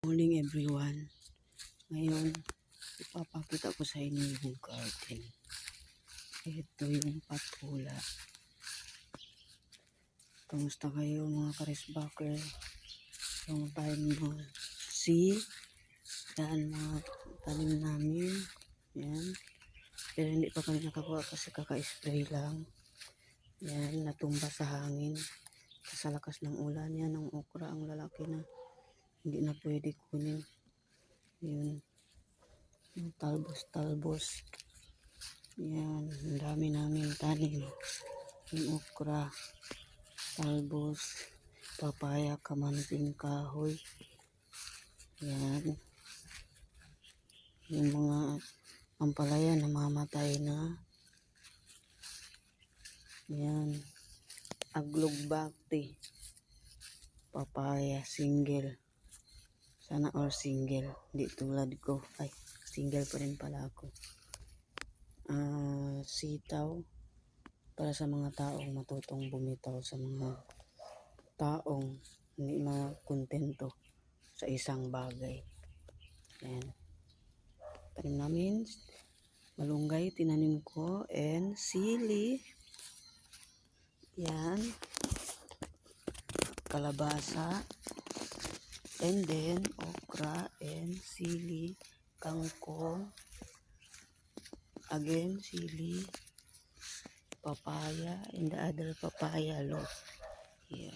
Morning everyone. Ngayon, ipapakita ko sa inyo yung garden. Ito yung patula. Kamusta kayo mga karesbacker? Long time no see. Yan mga tanim namin. Yan. Pero hindi pa kami nakakuha kasi kaka-spray lang. Yan, natumba sa hangin. Sa lakas ng ulan yan, ang okra ang lalaki na. Hindi na pwede kunin. Yun. Yung talbos. Yan. Ang dami namin tanim. Yung okra. Talbos. Papaya. Kamanting kahoy. Yan. Yung mga ampalaya namamatay na. Yan. Aglogbacti. Papaya. Single. Sana all single. Hindi tulad ko. Ay, single pa rin pala ako. Sitaw. Para sa mga taong matutong bumitaw. Sa mga taong hindi makontento sa isang bagay. Ayan. Tanim namin. Malunggay, tinanim ko. And sili. Yan. Kalabasa. And then, okra and sili, kangkong, again, sili, papaya, and the other papaya, look. Here.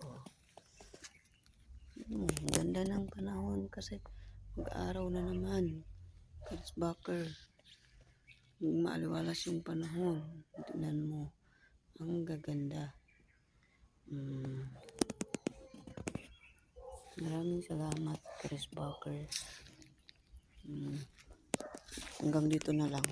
Oh. Ganda ng panahon kasi mag-araw na naman. Karesbacker. Maaliwalas yung panahon. Tignan mo. Ang gaganda. Maraming salamat, karesbacker. Hanggang dito na lang.